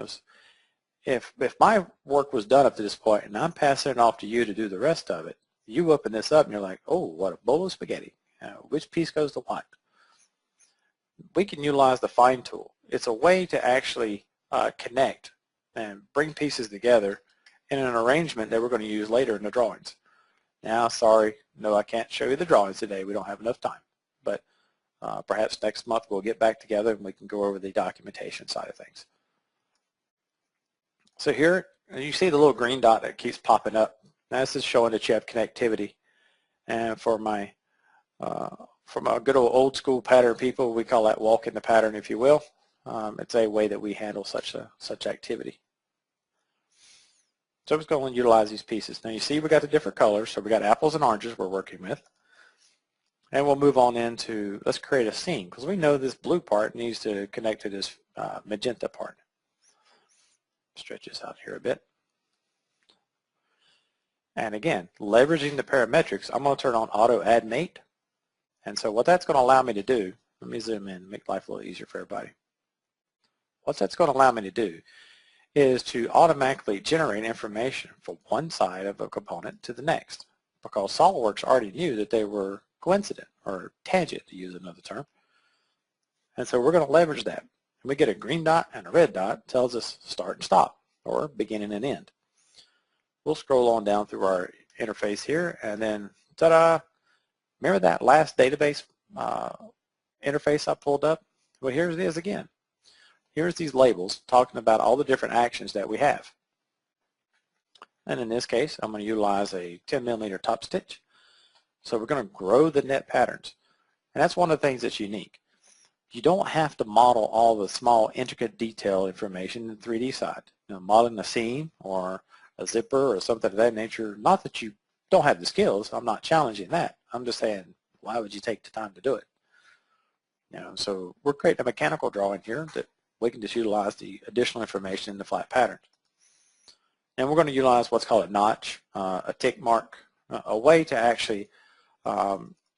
Because if my work was done up to this point and I'm passing it off to you to do the rest of it, you open this up and you're like, oh, what a bowl of spaghetti. Which piece goes to what? We can utilize the find tool. It's a way to actually connect and bring pieces together in an arrangement that we're going to use later in the drawings. Now, sorry, no, I can't show you the drawings today. We don't have enough time. But perhaps next month we'll get back together and we can go over the documentation side of things. So here, you see the little green dot that keeps popping up. Now, this is showing that you have connectivity. And for my good old school pattern people, we call that walk in the pattern, if you will. It's a way that we handle such activity. So I'm just going to utilize these pieces. Now you see we got the different colors. So we got apples and oranges we're working with. And we'll move on into, let's create a scene, because we know this blue part needs to connect to this magenta part. Stretch this out here a bit. And again, leveraging the parametrics, I'm going to turn on auto add mate. And so what that's going to allow me to do, let me zoom in, make life a little easier for everybody. What that's going to allow me to do is to automatically generate information from one side of a component to the next, because SOLIDWORKS already knew that they were coincident or tangent, to use another term. And so we're going to leverage that. And we get a green dot and a red dot, tells us start and stop, or beginning and end. We'll scroll on down through our interface here, and then ta-da! Remember that last database interface I pulled up? Well, here it is again. Here's these labels talking about all the different actions that we have. And in this case, I'm going to utilize a 10 millimeter top stitch. So we're going to grow the net patterns. And that's one of the things that's unique. You don't have to model all the small, intricate detail information in the 3D side. You know, modeling a seam or a zipper or something of that nature, not that you don't have the skills, I'm not challenging that. I'm just saying, why would you take the time to do it? You know, so we're creating a mechanical drawing here that we can just utilize the additional information in the flat pattern. And we're going to utilize what's called a notch, a tick mark, a way to actually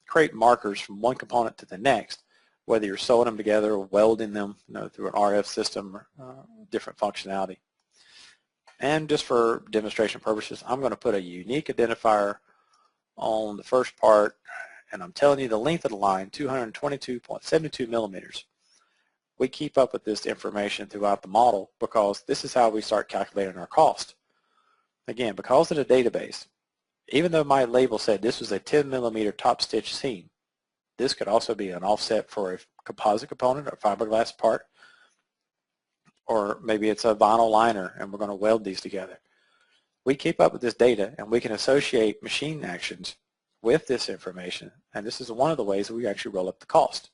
create markers from one component to the next, whether you're sewing them together or welding them, you know, through an RF system or different functionality. And just for demonstration purposes, I'm going to put a unique identifier on the first part, and I'm telling you the length of the line, 222.72 millimeters. We keep up with this information throughout the model because this is how we start calculating our cost. Again, because of the database, even though my label said this was a 10 millimeter top stitch seam, this could also be an offset for a composite component or fiberglass part, or maybe it's a vinyl liner and we're going to weld these together. We keep up with this data and we can associate machine actions with this information, and this is one of the ways that we actually roll up the cost.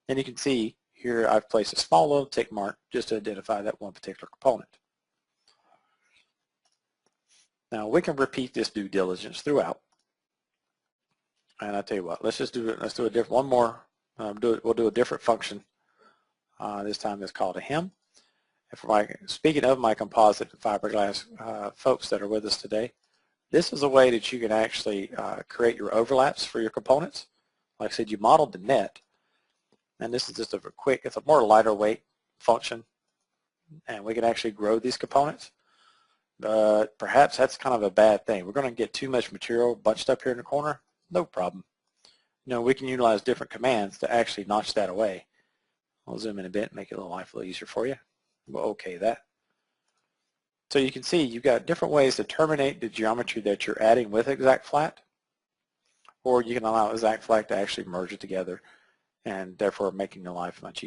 And you can see here I've placed a small little tick mark just to identify that one particular component. Now we can repeat this due diligence throughout. And I tell you what, let's do a different one more. We'll do a different function. This time it's called a hem. And for speaking of my composite and fiberglass folks that are with us today, this is a way that you can actually create your overlaps for your components. Like I said, you modeled the net, and this is just a quick, it's a more lighter weight function, and we can actually grow these components. But perhaps that's kind of a bad thing. We're going to get too much material bunched up here in the corner. No problem. You know, we can utilize different commands to actually notch that away. I'll zoom in a bit, make it a little life a little easier for you. We'll okay that. So you can see you've got different ways to terminate the geometry that you're adding with exact flat, or you can allow exact flat to actually merge it together and therefore making your life much easier.